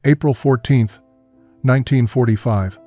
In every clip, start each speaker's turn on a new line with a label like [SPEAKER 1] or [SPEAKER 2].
[SPEAKER 1] April 14, 1945.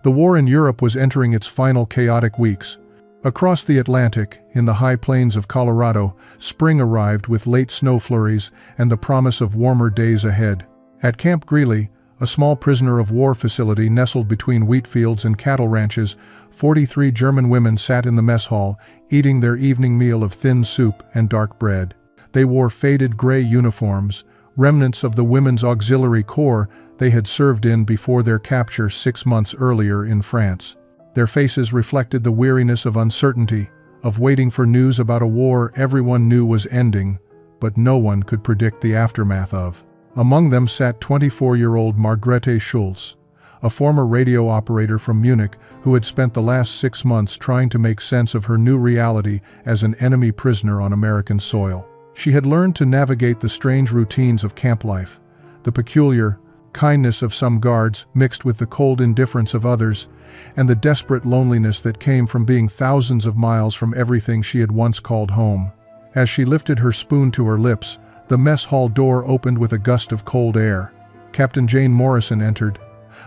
[SPEAKER 1] The war in Europe was entering its final chaotic weeks. Across the Atlantic, in the high plains of Colorado, spring arrived with late snow flurries and the promise of warmer days ahead. At Camp Greeley, a small prisoner of war facility nestled between wheat fields and cattle ranches, 43 German women sat in the mess hall, eating their evening meal of thin soup and dark bread. They wore faded gray uniforms, remnants of the Women's Auxiliary Corps they had served in before their capture 6 months earlier in France. Their faces reflected the weariness of uncertainty, of waiting for news about a war everyone knew was ending, but no one could predict the aftermath of. Among them sat 24-year-old Margrethe Schulz, a former radio operator from Munich who had spent the last 6 months trying to make sense of her new reality as an enemy prisoner on American soil. She had learned to navigate the strange routines of camp life, the peculiar kindness of some guards mixed with the cold indifference of others, and the desperate loneliness that came from being thousands of miles from everything she had once called home. As she lifted her spoon to her lips, the mess hall door opened with a gust of cold air. Captain Jane Morrison entered,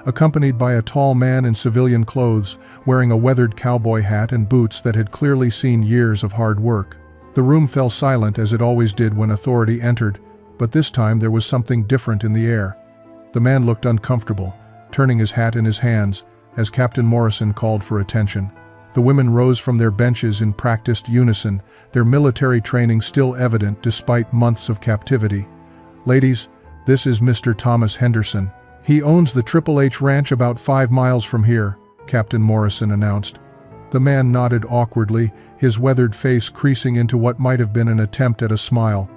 [SPEAKER 1] accompanied by a tall man in civilian clothes, wearing a weathered cowboy hat and boots that had clearly seen years of hard work. The room fell silent as it always did when authority entered, but this time there was something different in the air. The man looked uncomfortable, turning his hat in his hands as Captain Morrison called for attention. The women rose from their benches in practiced unison, their military training still evident despite months of captivity. "Ladies, this is Mr. Thomas Henderson. He owns the Triple H Ranch about 5 miles from here," Captain Morrison announced. The man nodded awkwardly, his weathered face creasing into what might have been an attempt at a smile.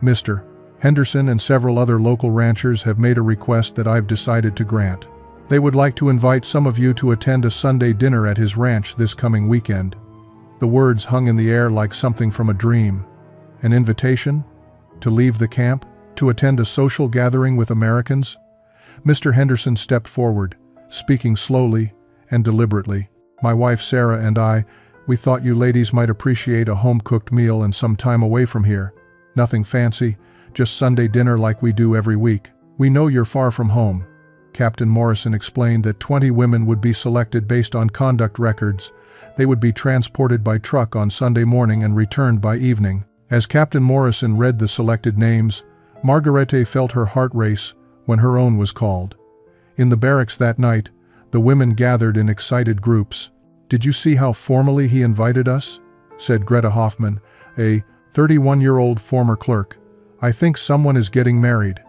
[SPEAKER 1] "Mr. Henderson and several other local ranchers have made a request that I've decided to grant. They would like to invite some of you to attend a Sunday dinner at his ranch this coming weekend." The words hung in the air like something from a dream. An invitation? To leave the camp? To attend a social gathering with Americans? Mr. Henderson stepped forward, speaking slowly and deliberately. "My wife Sarah and we thought you ladies might appreciate a home-cooked meal and some time away from here. Nothing fancy, just Sunday dinner like we do every week. We know you're far from home." Captain Morrison explained that 20 women would be selected based on conduct records. They would be transported by truck on Sunday morning and returned by evening. As Captain Morrison read the selected names, Margrethe felt her heart race when her own was called. In the barracks that night, the women gathered in excited groups. "Did you see how formally he invited us?" said Greta Hoffman, a 31-year-old former clerk. "I think someone is getting married."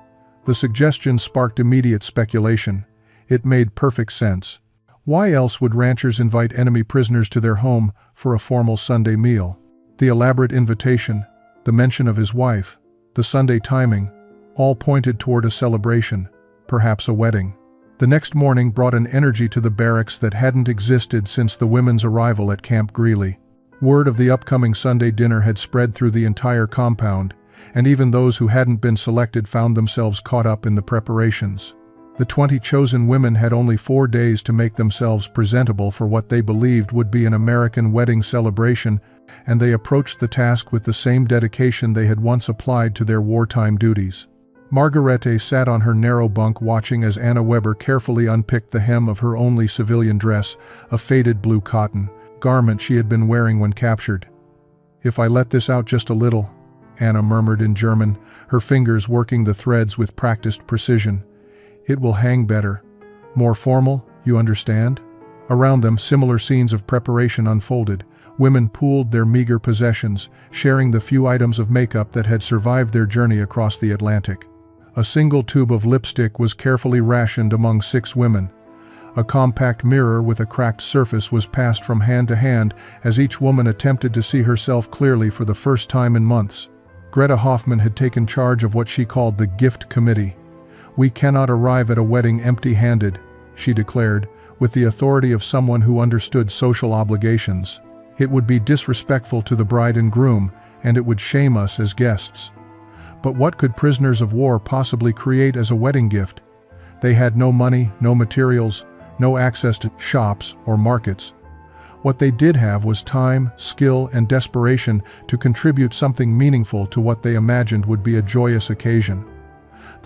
[SPEAKER 1] The suggestion sparked immediate speculation. It made perfect sense. Why else would ranchers invite enemy prisoners to their home for a formal Sunday meal? The elaborate invitation, the mention of his wife, the Sunday timing, all pointed toward a celebration, perhaps a wedding. The next morning brought an energy to the barracks that hadn't existed since the women's arrival at Camp Greeley. Word of the upcoming Sunday dinner had spread through the entire compound, and even those who hadn't been selected found themselves caught up in the preparations. The 20 chosen women had only 4 days to make themselves presentable for what they believed would be an American wedding celebration, and they approached the task with the same dedication they had once applied to their wartime duties. Margrethe sat on her narrow bunk watching as Anna Weber carefully unpicked the hem of her only civilian dress, a faded blue cotton garment she had been wearing when captured. "If I let this out just a little," Anna murmured in German, her fingers working the threads with practiced precision, "it will hang better. More formal, you understand?" Around them, similar scenes of preparation unfolded. Women pooled their meager possessions, sharing the few items of makeup that had survived their journey across the Atlantic. A single tube of lipstick was carefully rationed among 6 women. A compact mirror with a cracked surface was passed from hand to hand as each woman attempted to see herself clearly for the first time in months. Greta Hoffman had taken charge of what she called the gift committee. "We cannot arrive at a wedding empty-handed," she declared, with the authority of someone who understood social obligations. "It would be disrespectful to the bride and groom, and it would shame us as guests." But what could prisoners of war possibly create as a wedding gift? They had no money, no materials, no access to shops or markets. What they did have was time, skill, and desperation to contribute something meaningful to what they imagined would be a joyous occasion.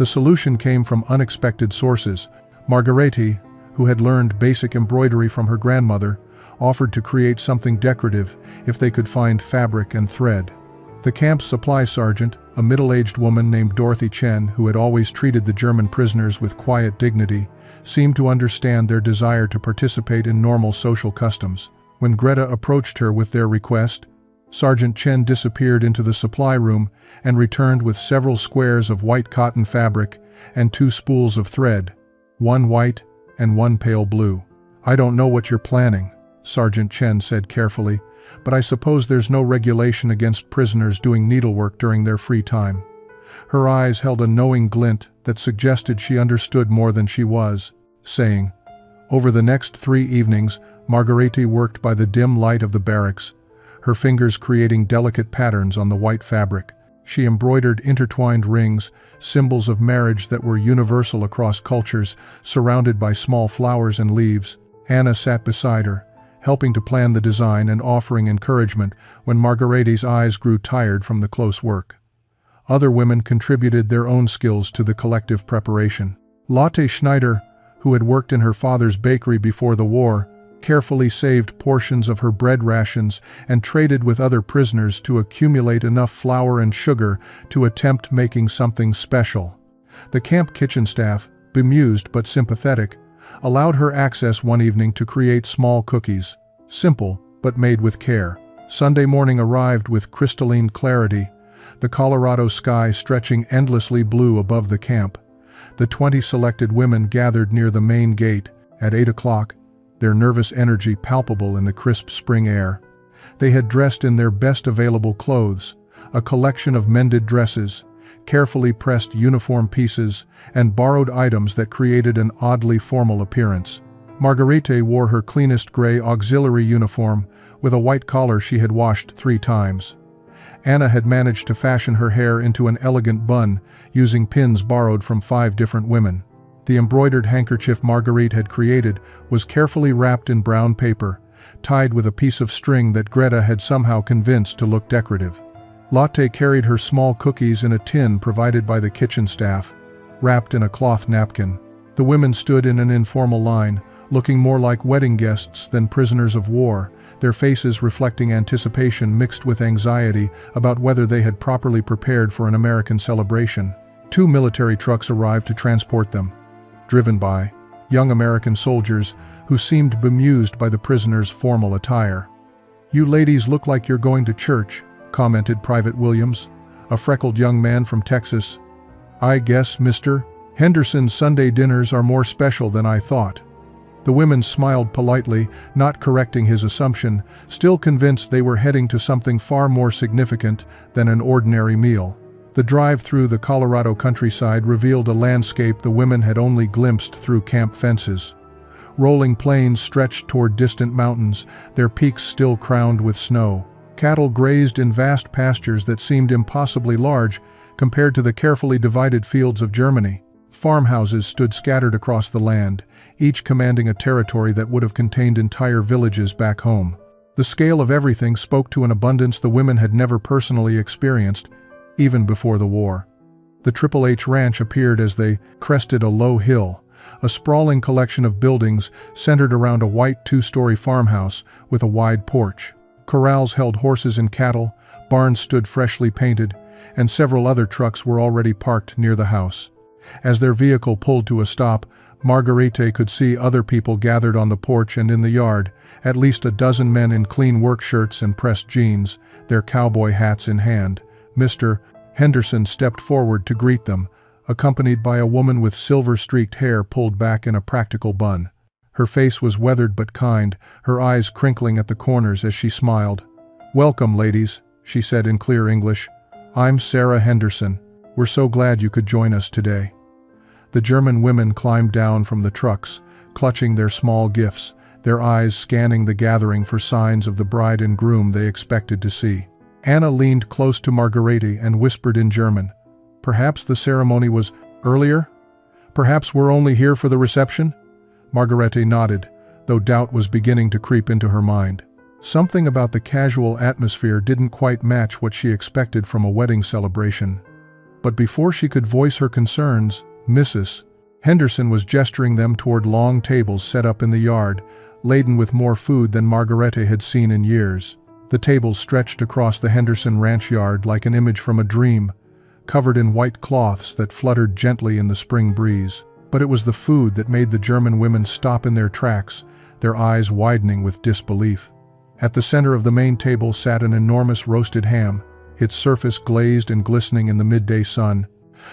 [SPEAKER 1] The solution came from unexpected sources. Margarete, who had learned basic embroidery from her grandmother, offered to create something decorative if they could find fabric and thread. The camp's supply sergeant, a middle-aged woman named Dorothy Chen, who had always treated the German prisoners with quiet dignity, seemed to understand their desire to participate in normal social customs. When Greta approached her with their request, Sergeant Chen disappeared into the supply room and returned with several squares of white cotton fabric and 2 spools of thread, one white and one pale blue. "I don't know what you're planning," Sergeant Chen said carefully, "but I suppose there's no regulation against prisoners doing needlework during their free time." Her eyes held a knowing glint that suggested she understood more than she was saying. Over the next 3 evenings, Margarete worked by the dim light of the barracks, her fingers creating delicate patterns on the white fabric. She embroidered intertwined rings, symbols of marriage that were universal across cultures, surrounded by small flowers and leaves. Anna sat beside her, helping to plan the design and offering encouragement when Margarete's eyes grew tired from the close work. Other women contributed their own skills to the collective preparation. Lotte Schneider, who had worked in her father's bakery before the war, carefully saved portions of her bread rations and traded with other prisoners to accumulate enough flour and sugar to attempt making something special. The camp kitchen staff, bemused but sympathetic, allowed her access one evening to create small cookies, simple but made with care. Sunday morning arrived with crystalline clarity, the Colorado sky stretching endlessly blue above the camp. The 20 selected women gathered near the main gate at 8 o'clock, their nervous energy palpable in the crisp spring air. They had dressed in their best available clothes, a collection of mended dresses, carefully pressed uniform pieces, and borrowed items that created an oddly formal appearance. Margarete wore her cleanest gray auxiliary uniform, with a white collar she had washed 3 times. Anna had managed to fashion her hair into an elegant bun, using pins borrowed from 5 different women. The embroidered handkerchief Marguerite had created was carefully wrapped in brown paper, tied with a piece of string that Greta had somehow convinced to look decorative. Lotte carried her small cookies in a tin provided by the kitchen staff, wrapped in a cloth napkin. The women stood in an informal line, looking more like wedding guests than prisoners of war, their faces reflecting anticipation mixed with anxiety about whether they had properly prepared for an American celebration. 2 military trucks arrived to transport them, driven by young American soldiers who seemed bemused by the prisoners' formal attire. "You ladies look like you're going to church," commented Private Williams, a freckled young man from Texas. "I guess, Mr. Henderson's Sunday dinners are more special than I thought." The women smiled politely, not correcting his assumption, still convinced they were heading to something far more significant than an ordinary meal. The drive through the Colorado countryside revealed a landscape the women had only glimpsed through camp fences. Rolling plains stretched toward distant mountains, their peaks still crowned with snow. Cattle grazed in vast pastures that seemed impossibly large compared to the carefully divided fields of Germany. Farmhouses stood scattered across the land, each commanding a territory that would have contained entire villages back home. The scale of everything spoke to an abundance the women had never personally experienced, even before the war. The Triple H Ranch appeared as they crested a low hill, a sprawling collection of buildings centered around a white 2-story farmhouse with a wide porch. Corrals held horses and cattle, barns stood freshly painted, and several other trucks were already parked near the house. As their vehicle pulled to a stop, Margarete could see other people gathered on the porch and in the yard, at least a dozen men in clean work shirts and pressed jeans, their cowboy hats in hand. Mr. Henderson stepped forward to greet them, accompanied by a woman with silver-streaked hair pulled back in a practical bun. Her face was weathered but kind, her eyes crinkling at the corners as she smiled. "Welcome, ladies," she said in clear English. "I'm Sarah Henderson. We're so glad you could join us today." The German women climbed down from the trucks, clutching their small gifts, their eyes scanning the gathering for signs of the bride and groom they expected to see. Anna leaned close to Margarete and whispered in German, "Perhaps the ceremony was earlier? Perhaps we're only here for the reception?" Margarete nodded, though doubt was beginning to creep into her mind. Something about the casual atmosphere didn't quite match what she expected from a wedding celebration. But before she could voice her concerns, Mrs. Henderson was gesturing them toward long tables set up in the yard, laden with more food than Margarete had seen in years. The tables stretched across the Henderson ranch yard like an image from a dream, covered in white cloths that fluttered gently in the spring breeze. But it was the food that made the German women stop in their tracks, their eyes widening with disbelief. At the center of the main table sat an enormous roasted ham, its surface glazed and glistening in the midday sun,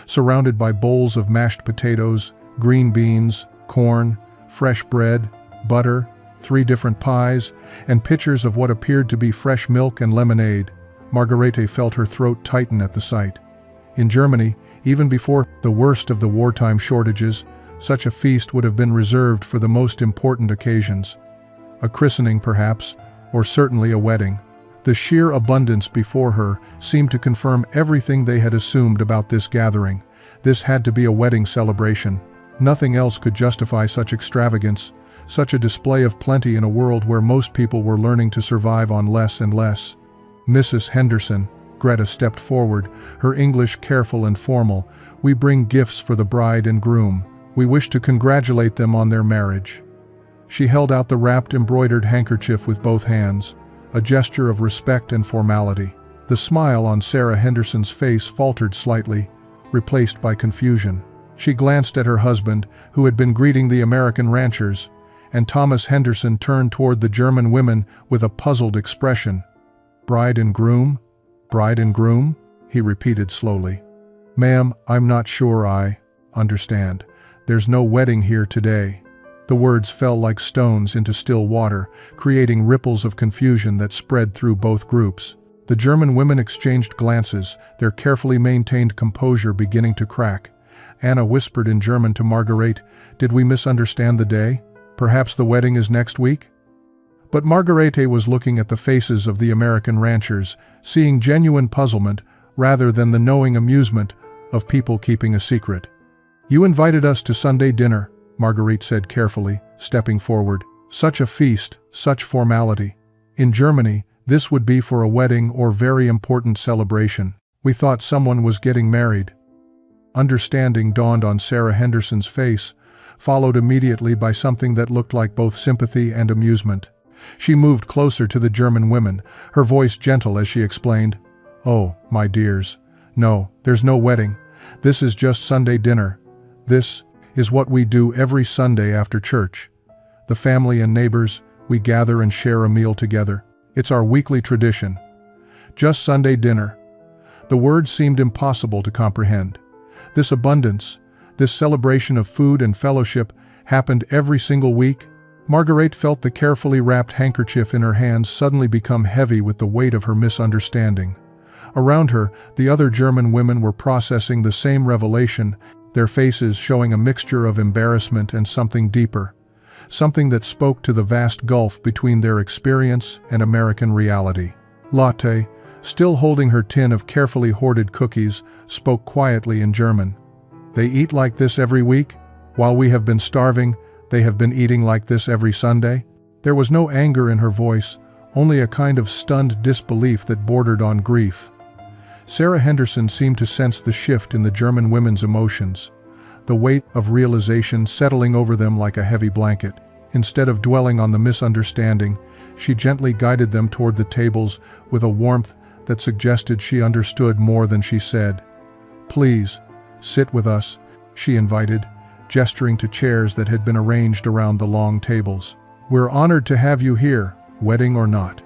[SPEAKER 1] surrounded by bowls of mashed potatoes, green beans, corn, fresh bread, butter, 3 different pies, and pitchers of what appeared to be fresh milk and lemonade. Margarete felt her throat tighten at the sight. In Germany, even before the worst of the wartime shortages, such a feast would have been reserved for the most important occasions. A christening, perhaps, or certainly a wedding. The sheer abundance before her seemed to confirm everything they had assumed about this gathering. This had to be a wedding celebration. Nothing else could justify such extravagance, such a display of plenty in a world where most people were learning to survive on less and less. Mrs. Henderson, Greta stepped forward, her English careful and formal. "We bring gifts for the bride and groom. We wish to congratulate them on their marriage." She held out the wrapped embroidered handkerchief with both hands, a gesture of respect and formality. The smile on Sarah Henderson's face faltered slightly, replaced by confusion. She glanced at her husband, who had been greeting the American ranchers, and Thomas Henderson turned toward the German women with a puzzled expression. "Bride and groom? Bride and groom?" he repeated slowly. "Ma'am, I'm not sure I understand. There's no wedding here today." The words fell like stones into still water, creating ripples of confusion that spread through both groups. The German women exchanged glances, their carefully maintained composure beginning to crack. Anna whispered in German to Margarete, "Did we misunderstand the day? Perhaps the wedding is next week?" But Margarete was looking at the faces of the American ranchers, seeing genuine puzzlement rather than the knowing amusement of people keeping a secret. "You invited us to Sunday dinner," Marguerite said carefully, stepping forward. "Such a feast, such formality. In Germany, this would be for a wedding or very important celebration. We thought someone was getting married." Understanding dawned on Sarah Henderson's face, followed immediately by something that looked like both sympathy and amusement. She moved closer to the German women, her voice gentle as she explained, "Oh, my dears, no, there's no wedding. This is just Sunday dinner. This is what we do every Sunday after church. The family and neighbors, we gather and share a meal together. It's our weekly tradition. Just Sunday dinner." The words seemed impossible to comprehend. This abundance, this celebration of food and fellowship, happened every single week. Margarete felt the carefully wrapped handkerchief in her hands suddenly become heavy with the weight of her misunderstanding. Around her, the other German women were processing the same revelation, their faces showing a mixture of embarrassment and something deeper, something that spoke to the vast gulf between their experience and American reality. Lotte, still holding her tin of carefully hoarded cookies, spoke quietly in German. "They eat like this every week? While we have been starving, they have been eating like this every Sunday?" There was no anger in her voice, only a kind of stunned disbelief that bordered on grief. Sarah Henderson seemed to sense the shift in the German women's emotions, the weight of realization settling over them like a heavy blanket. Instead of dwelling on the misunderstanding, she gently guided them toward the tables with a warmth that suggested she understood more than she said. "Please, sit with us," she invited, gesturing to chairs that had been arranged around the long tables. "We're honored to have you here, wedding or not."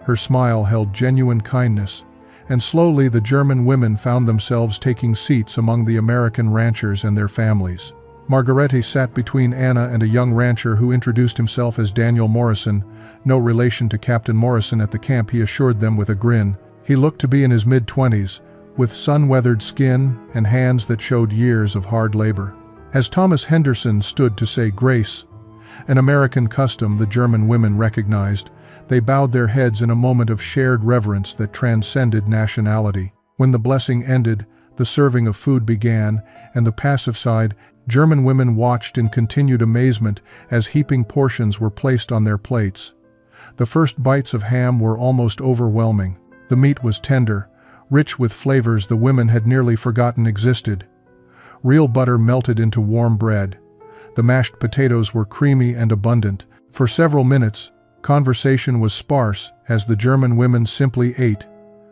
[SPEAKER 1] Her smile held genuine kindness, and slowly the German women found themselves taking seats among the American ranchers and their families. Margarete sat between Anna and a young rancher who introduced himself as Daniel Morrison, no relation to Captain Morrison at the camp, he assured them with a grin. He looked to be in his mid-20s, with sun-weathered skin and hands that showed years of hard labor. As Thomas Henderson stood to say grace, an American custom the German women recognized, they bowed their heads in a moment of shared reverence that transcended nationality. When the blessing ended, the serving of food began, and the passive side, German women watched in continued amazement as heaping portions were placed on their plates. The first bites of ham were almost overwhelming. The meat was tender, rich with flavors the women had nearly forgotten existed. Real butter melted into warm bread. The mashed potatoes were creamy and abundant. For several minutes, conversation was sparse as the German women simply ate,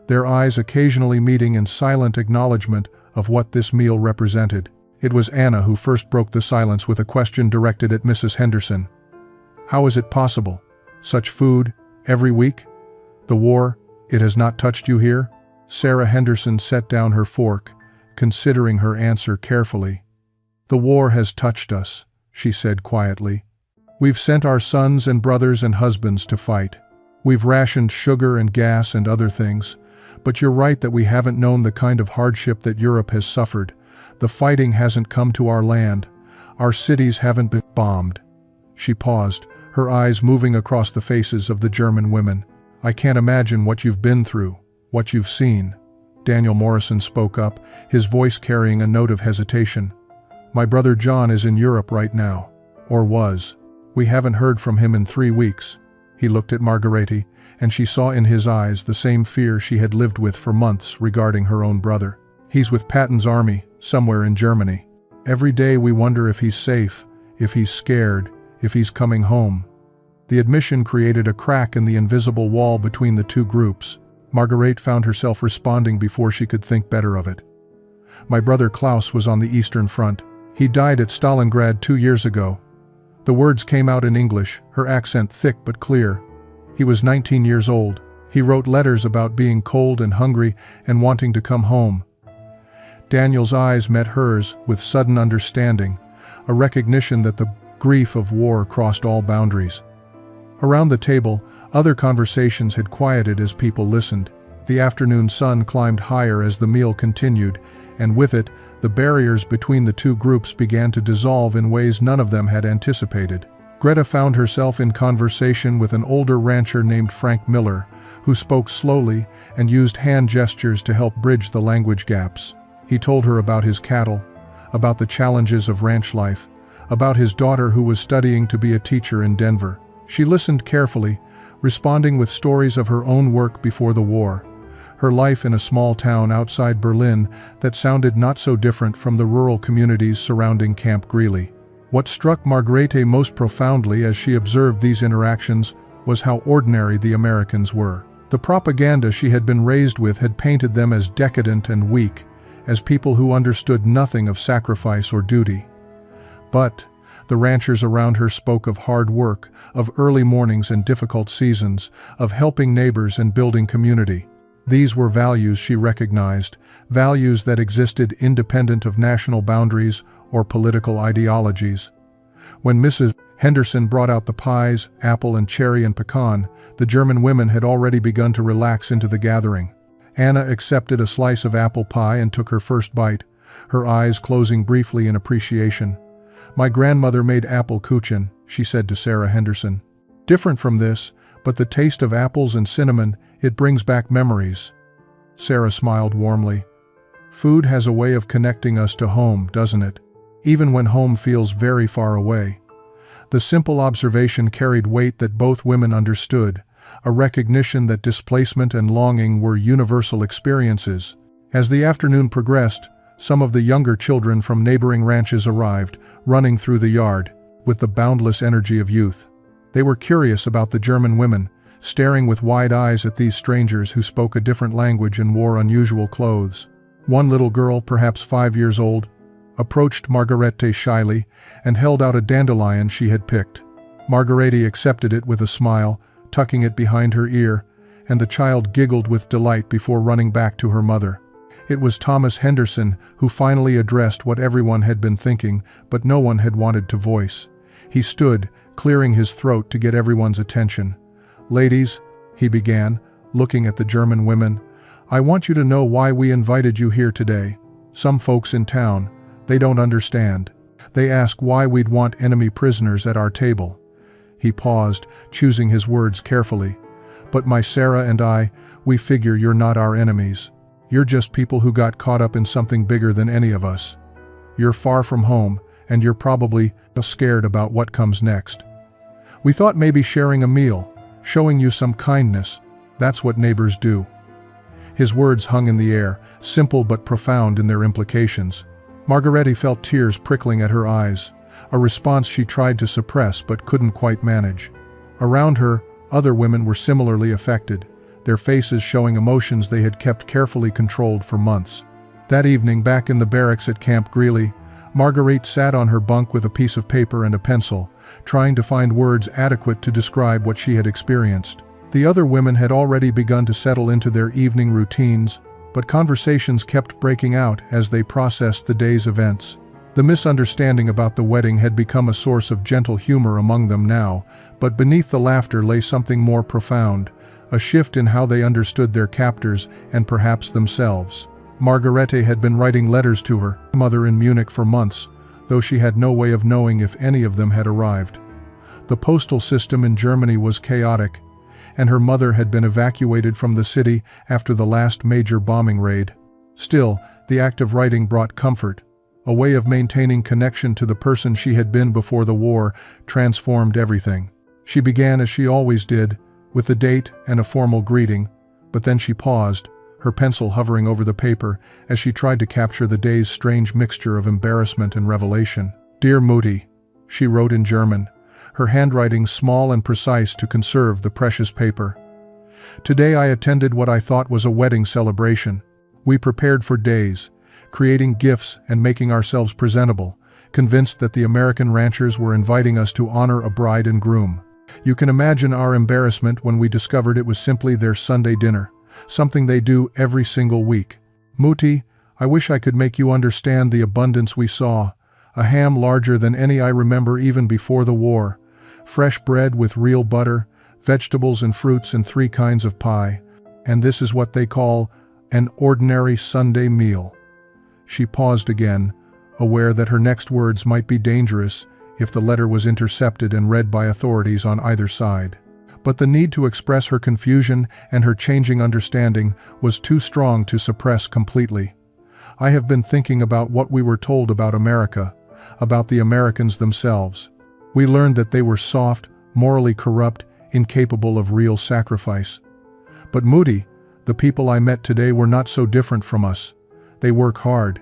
[SPEAKER 1] their eyes occasionally meeting in silent acknowledgement of what this meal represented. It was Anna who first broke the silence with a question directed at Mrs. Henderson. "How is it possible? Such food, every week? The war, it has not touched you here?" Sarah Henderson set down her fork, considering her answer carefully. "The war has touched us," she said quietly. "We've sent our sons and brothers and husbands to fight. We've rationed sugar and gas and other things. But you're right that we haven't known the kind of hardship that Europe has suffered. The fighting hasn't come to our land. Our cities haven't been bombed." She paused, her eyes moving across the faces of the German women. "I can't imagine what you've been through, what you've seen." Daniel Morrison spoke up, his voice carrying a note of hesitation. "My brother John is in Europe right now. Or was. We haven't heard from him in 3 weeks." He looked at Margarete, and she saw in his eyes the same fear she had lived with for months regarding her own brother. "He's with Patton's army, somewhere in Germany. Every day we wonder if he's safe, if he's scared, if he's coming home." The admission created a crack in the invisible wall between the two groups. Margarete found herself responding before she could think better of it. "My brother Klaus was on the Eastern Front. He died at Stalingrad 2 years ago." The words came out in English, her accent thick but clear. "He was 19 years old. He wrote letters about being cold and hungry and wanting to come home." Daniel's eyes met hers with sudden understanding, a recognition that the grief of war crossed all boundaries. Around the table, other conversations had quieted as people listened. The afternoon sun climbed higher as the meal continued, and with it, the barriers between the two groups began to dissolve in ways none of them had anticipated. Greta found herself in conversation with an older rancher named Frank Miller, who spoke slowly and used hand gestures to help bridge the language gaps. He told her about his cattle, about the challenges of ranch life, about his daughter who was studying to be a teacher in Denver. She listened carefully, responding with stories of her own work before the war, her life in a small town outside Berlin that sounded not so different from the rural communities surrounding Camp Greeley. What struck Margarete most profoundly as she observed these interactions was how ordinary the Americans were. The propaganda she had been raised with had painted them as decadent and weak, as people who understood nothing of sacrifice or duty. But the ranchers around her spoke of hard work, of early mornings and difficult seasons, of helping neighbors and building community. These were values she recognized, values that existed independent of national boundaries or political ideologies. When Mrs. Henderson brought out the pies, apple and cherry and pecan, the German women had already begun to relax into the gathering. Anna accepted a slice of apple pie and took her first bite, her eyes closing briefly in appreciation. "My grandmother made apple kuchen," she said to Sarah Henderson. "Different from this, but the taste of apples and cinnamon, it brings back memories." Sarah smiled warmly. "Food has a way of connecting us to home, doesn't it? Even when home feels very far away." The simple observation carried weight that both women understood, a recognition that displacement and longing were universal experiences. As the afternoon progressed, some of the younger children from neighboring ranches arrived, running through the yard, with the boundless energy of youth. They were curious about the German women, staring with wide eyes at these strangers who spoke a different language and wore unusual clothes. One little girl, perhaps 5 years old, approached Margarete shyly and held out a dandelion she had picked. Margarete accepted it with a smile, tucking it behind her ear, and the child giggled with delight before running back to her mother. It was Thomas Henderson who finally addressed what everyone had been thinking, but no one had wanted to voice. He stood, clearing his throat to get everyone's attention. "Ladies," he began, looking at the German women, "I want you to know why we invited you here today. Some folks in town, they don't understand. They ask why we'd want enemy prisoners at our table." He paused, choosing his words carefully. "But my Sarah and I, we figure you're not our enemies. You're just people who got caught up in something bigger than any of us. You're far from home, and you're probably scared about what comes next. We thought maybe sharing a meal, showing you some kindness, that's what neighbors do." His words hung in the air, simple but profound in their implications. Margarete felt tears prickling at her eyes, a response she tried to suppress but couldn't quite manage. Around her, other women were similarly affected, their faces showing emotions they had kept carefully controlled for months. That evening, back in the barracks at Camp Greeley, Marguerite sat on her bunk with a piece of paper and a pencil, trying to find words adequate to describe what she had experienced. The other women had already begun to settle into their evening routines, but conversations kept breaking out as they processed the day's events. The misunderstanding about the wedding had become a source of gentle humor among them now, but beneath the laughter lay something more profound, a shift in how they understood their captors and perhaps themselves. Margarete had been writing letters to her mother in Munich for months, though she had no way of knowing if any of them had arrived. The postal system in Germany was chaotic, and her mother had been evacuated from the city after the last major bombing raid. Still, the act of writing brought comfort. A way of maintaining connection to the person she had been before the war transformed everything. She began as she always did, with a date and a formal greeting, but then she paused, her pencil hovering over the paper as she tried to capture the day's strange mixture of embarrassment and revelation. "Dear Mutti," she wrote in German, her handwriting small and precise to conserve the precious paper. "Today I attended what I thought was a wedding celebration. We prepared for days, creating gifts and making ourselves presentable, convinced that the American ranchers were inviting us to honor a bride and groom. You can imagine our embarrassment when we discovered it was simply their Sunday dinner, something they do every single week. Mutti, I wish I could make you understand the abundance we saw, a ham larger than any I remember even before the war, fresh bread with real butter, vegetables and fruits and 3 kinds of pie, and this is what they call an ordinary Sunday meal." She paused again, aware that her next words might be dangerous if the letter was intercepted and read by authorities on either side. But the need to express her confusion and her changing understanding was too strong to suppress completely. "I have been thinking about what we were told about America, about the Americans themselves. We learned that they were soft, morally corrupt, incapable of real sacrifice. But Mutti, the people I met today were not so different from us. They work hard.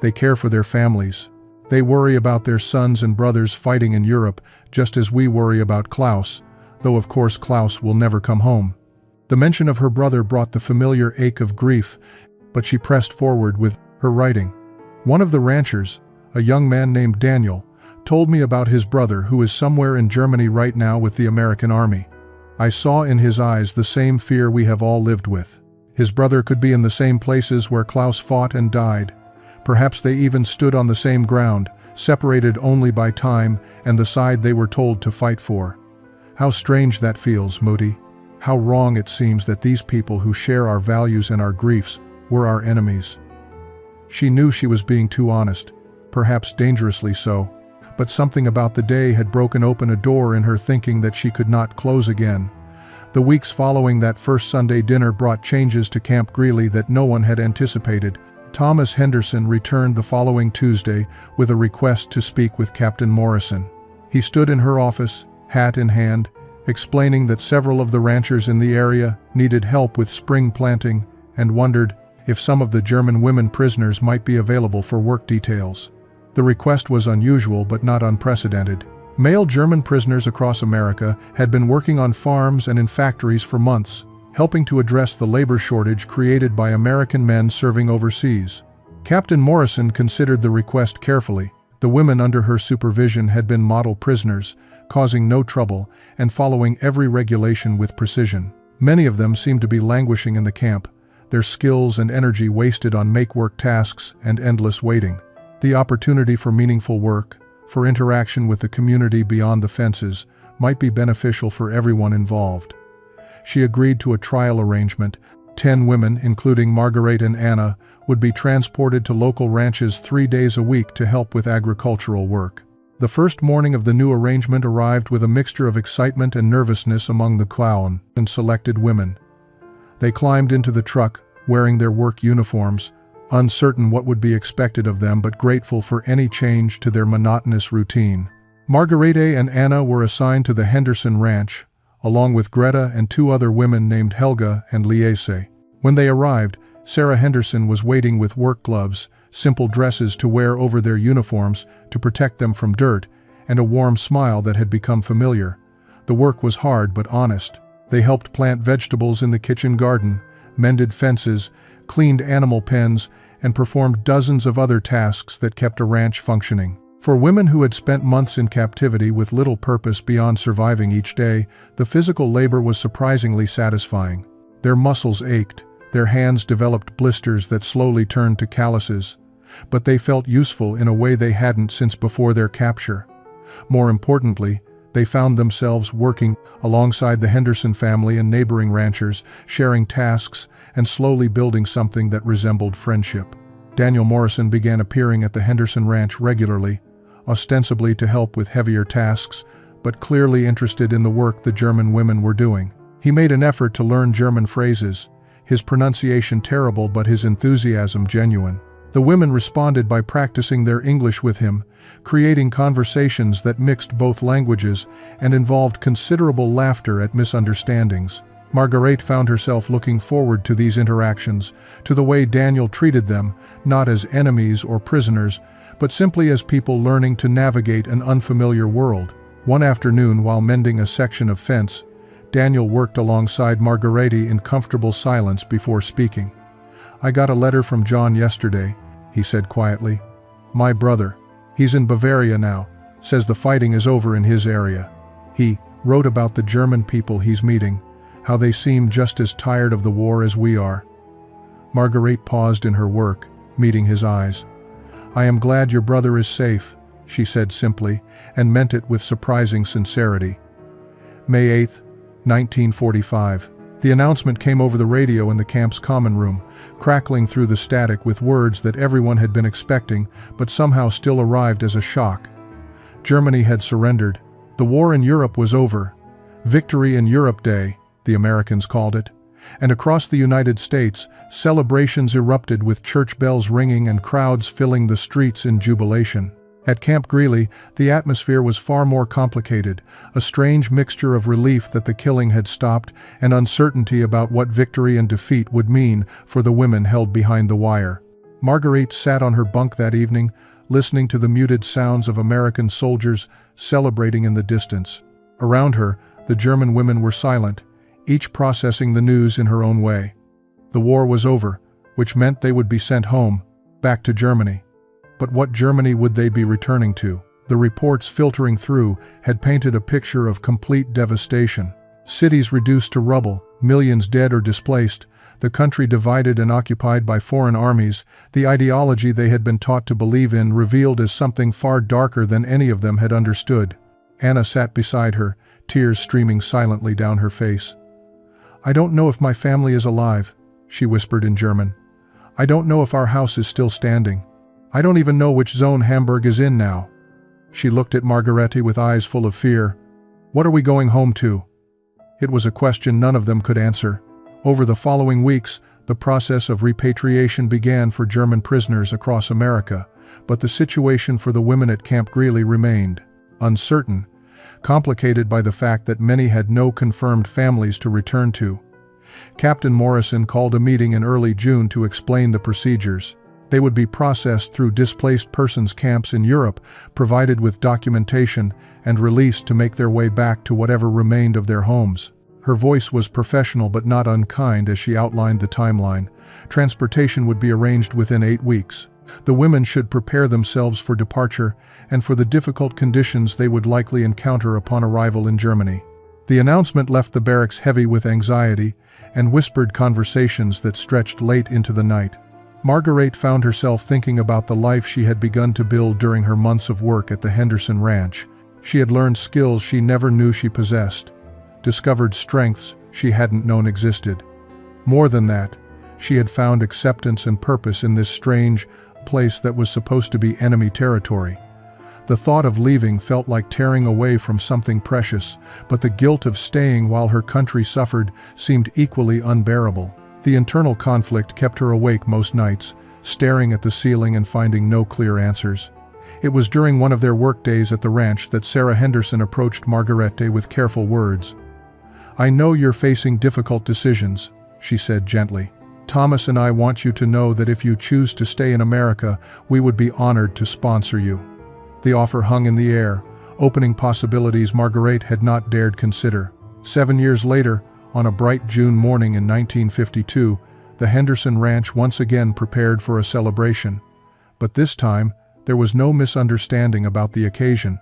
[SPEAKER 1] They care for their families. They worry about their sons and brothers fighting in Europe, just as we worry about Klaus, though of course Klaus will never come home." The mention of her brother brought the familiar ache of grief, but she pressed forward with her writing. "One of the ranchers, a young man named Daniel, told me about his brother who is somewhere in Germany right now with the American army. I saw in his eyes the same fear we have all lived with. His brother could be in the same places where Klaus fought and died. Perhaps they even stood on the same ground, separated only by time and the side they were told to fight for. How strange that feels, Mutti. How wrong it seems that these people who share our values and our griefs were our enemies." She knew she was being too honest, perhaps dangerously so, but something about the day had broken open a door in her thinking that she could not close again. The weeks following that first Sunday dinner brought changes to Camp Greeley that no one had anticipated. Thomas Henderson returned the following Tuesday with a request to speak with Captain Morrison. He stood in her office, hat in hand, explaining that several of the ranchers in the area needed help with spring planting and wondered if some of the German women prisoners might be available for work details. The request was unusual but not unprecedented. Male German prisoners across America had been working on farms and in factories for months, helping to address the labor shortage created by American men serving overseas. Captain Morrison considered the request carefully. The women under her supervision had been model prisoners, causing no trouble and following every regulation with precision. Many of them seemed to be languishing in the camp, their skills and energy wasted on make-work tasks and endless waiting. The opportunity for meaningful work, for interaction with the community beyond the fences, might be beneficial for everyone involved. She agreed to a trial arrangement. 10 women, including Marguerite and Anna, would be transported to local ranches 3 days a week to help with agricultural work. The first morning of the new arrangement arrived with a mixture of excitement and nervousness among the clown and selected women. They climbed into the truck, wearing their work uniforms, uncertain what would be expected of them but grateful for any change to their monotonous routine. Marguerite and Anna were assigned to the Henderson Ranch, along with Greta and 2 other women named Helga and Liese. When they arrived, Sarah Henderson was waiting with work gloves, simple dresses to wear over their uniforms to protect them from dirt, and a warm smile that had become familiar. The work was hard but honest. They helped plant vegetables in the kitchen garden, mended fences, cleaned animal pens, and performed dozens of other tasks that kept a ranch functioning. For women who had spent months in captivity with little purpose beyond surviving each day, the physical labor was surprisingly satisfying. Their muscles ached, their hands developed blisters that slowly turned to calluses, but they felt useful in a way they hadn't since before their capture. More importantly, they found themselves working alongside the Henderson family and neighboring ranchers, sharing tasks and slowly building something that resembled friendship. Daniel Morrison began appearing at the Henderson ranch regularly, ostensibly to help with heavier tasks, but clearly interested in the work the German women were doing. He made an effort to learn German phrases, his pronunciation terrible but his enthusiasm genuine. The women responded by practicing their English with him, creating conversations that mixed both languages and involved considerable laughter at misunderstandings. Marguerite found herself looking forward to these interactions, to the way Daniel treated them, not as enemies or prisoners, but simply as people learning to navigate an unfamiliar world. One afternoon, while mending a section of fence, Daniel worked alongside Marguerite in comfortable silence before speaking. "I got a letter from John yesterday," he said quietly. "My brother. He's in Bavaria now. Says the fighting is over in his area. He wrote about the German people he's meeting, how they seem just as tired of the war as we are." Marguerite paused in her work, meeting his eyes. "I am glad your brother is safe," she said simply, and meant it with surprising sincerity. May 8, 1945. The announcement came over the radio in the camp's common room, crackling through the static with words that everyone had been expecting, but somehow still arrived as a shock. Germany had surrendered. The war in Europe was over. Victory in Europe Day, the Americans called it. And across the United States, celebrations erupted with church bells ringing and crowds filling the streets in jubilation. At Camp Greeley, the atmosphere was far more complicated, a strange mixture of relief that the killing had stopped and uncertainty about what victory and defeat would mean for the women held behind the wire. Marguerite sat on her bunk that evening, listening to the muted sounds of American soldiers celebrating in the distance. Around her, the German women were silent, each processing the news in her own way. The war was over, which meant they would be sent home, back to Germany. But what Germany would they be returning to? The reports filtering through had painted a picture of complete devastation. Cities reduced to rubble, millions dead or displaced, the country divided and occupied by foreign armies, the ideology they had been taught to believe in revealed as something far darker than any of them had understood. Anna sat beside her, tears streaming silently down her face. "I don't know if my family is alive," she whispered in German. "I don't know if our house is still standing. I don't even know which zone Hamburg is in now." She looked at Marguerite with eyes full of fear. "What are we going home to?" It was a question none of them could answer. Over the following weeks, the process of repatriation began for German prisoners across America, but the situation for the women at Camp Greeley remained uncertain, complicated by the fact that many had no confirmed families to return to. Captain Morrison called a meeting in early June to explain the procedures. They would be processed through displaced persons camps in Europe, provided with documentation, and released to make their way back to whatever remained of their homes. Her voice was professional but not unkind as she outlined the timeline. Transportation would be arranged within 8 weeks. The women should prepare themselves for departure and for the difficult conditions they would likely encounter upon arrival in Germany. The announcement left the barracks heavy with anxiety and whispered conversations that stretched late into the night. Marguerite found herself thinking about the life she had begun to build during her months of work at the Henderson Ranch. She had learned skills she never knew she possessed, discovered strengths she hadn't known existed. More than that, she had found acceptance and purpose in this strange place that was supposed to be enemy territory. The thought of leaving felt like tearing away from something precious, but the guilt of staying while her country suffered seemed equally unbearable. The internal conflict kept her awake most nights, staring at the ceiling and finding no clear answers. It was during one of their workdays at the ranch that Sarah Henderson approached Marguerite with careful words. "I know you're facing difficult decisions," she said gently. Thomas and I want you to know that if you choose to stay in America, we would be honored to sponsor you." The offer hung in the air, opening possibilities Marguerite had not dared consider. 7 years later, on a bright June morning in 1952, the Henderson Ranch once again prepared for a celebration. But this time, there was no misunderstanding about the occasion.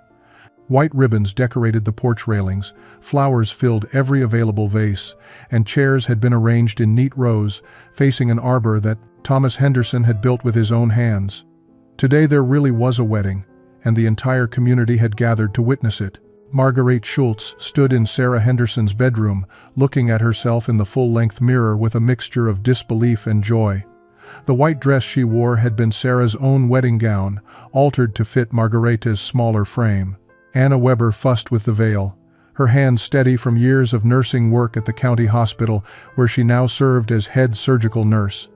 [SPEAKER 1] White ribbons decorated the porch railings, flowers filled every available vase, and chairs had been arranged in neat rows, facing an arbor that Thomas Henderson had built with his own hands. Today there really was a wedding, and the entire community had gathered to witness it. Marguerite Schultz stood in Sarah Henderson's bedroom, looking at herself in the full-length mirror with a mixture of disbelief and joy. The white dress she wore had been Sarah's own wedding gown, altered to fit Margarita's smaller frame. Anna Weber fussed with the veil, her hands steady from years of nursing work at the county hospital, where she now served as head surgical nurse.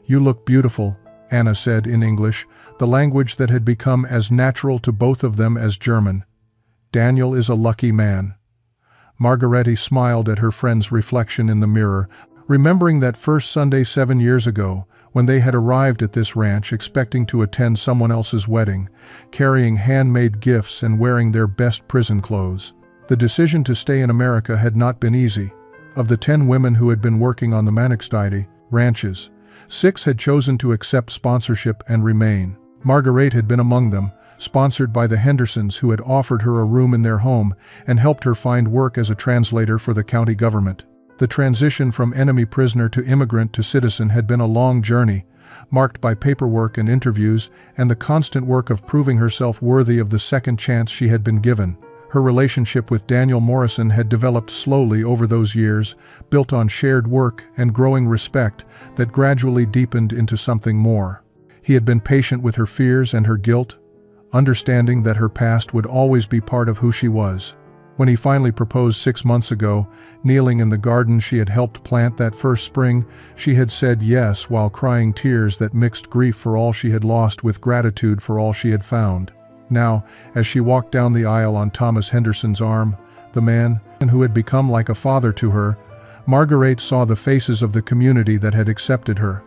[SPEAKER 1] "You look beautiful," Anna said in English, the language that had become as natural to both of them as German. "Daniel is a lucky man." Marguerite smiled at her friend's reflection in the mirror, remembering that first Sunday 7 years ago, when they had arrived at this ranch expecting to attend someone else's wedding, carrying handmade gifts and wearing their best prison clothes. The decision to stay in America had not been easy. Of the 10 women who had been working on the Manistee ranches, 6 had chosen to accept sponsorship and remain. Marguerite had been among them, sponsored by the Hendersons, who had offered her a room in their home and helped her find work as a translator for the county government. The transition from enemy prisoner to immigrant to citizen had been a long journey, marked by paperwork and interviews and the constant work of proving herself worthy of the second chance she had been given. Her relationship with Daniel Morrison had developed slowly over those years, built on shared work and growing respect that gradually deepened into something more. He had been patient with her fears and her guilt, understanding that her past would always be part of who she was. When he finally proposed 6 months ago, kneeling in the garden she had helped plant that first spring, she had said yes while crying tears that mixed grief for all she had lost with gratitude for all she had found. Now, as she walked down the aisle on Thomas Henderson's arm, the man who had become like a father to her, Marguerite saw the faces of the community that had accepted her.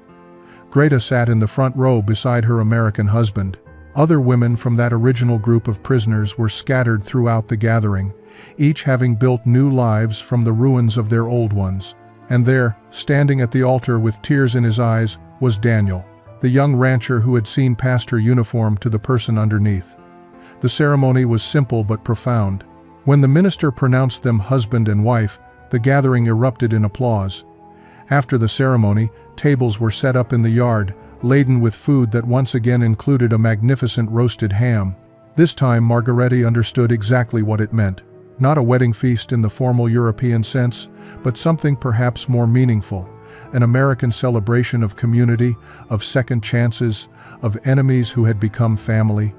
[SPEAKER 1] Greta sat in the front row beside her American husband. Other women from that original group of prisoners were scattered throughout the gathering, each having built new lives from the ruins of their old ones. And there, standing at the altar with tears in his eyes, was Daniel, the young rancher who had seen past her uniform to the person underneath. The ceremony was simple but profound. When the minister pronounced them husband and wife, the gathering erupted in applause. After the ceremony, tables were set up in the yard, laden with food that once again included a magnificent roasted ham. This time Marguerite understood exactly what it meant. Not a wedding feast in the formal European sense, but something perhaps more meaningful. An American celebration of community, of second chances, of enemies who had become family.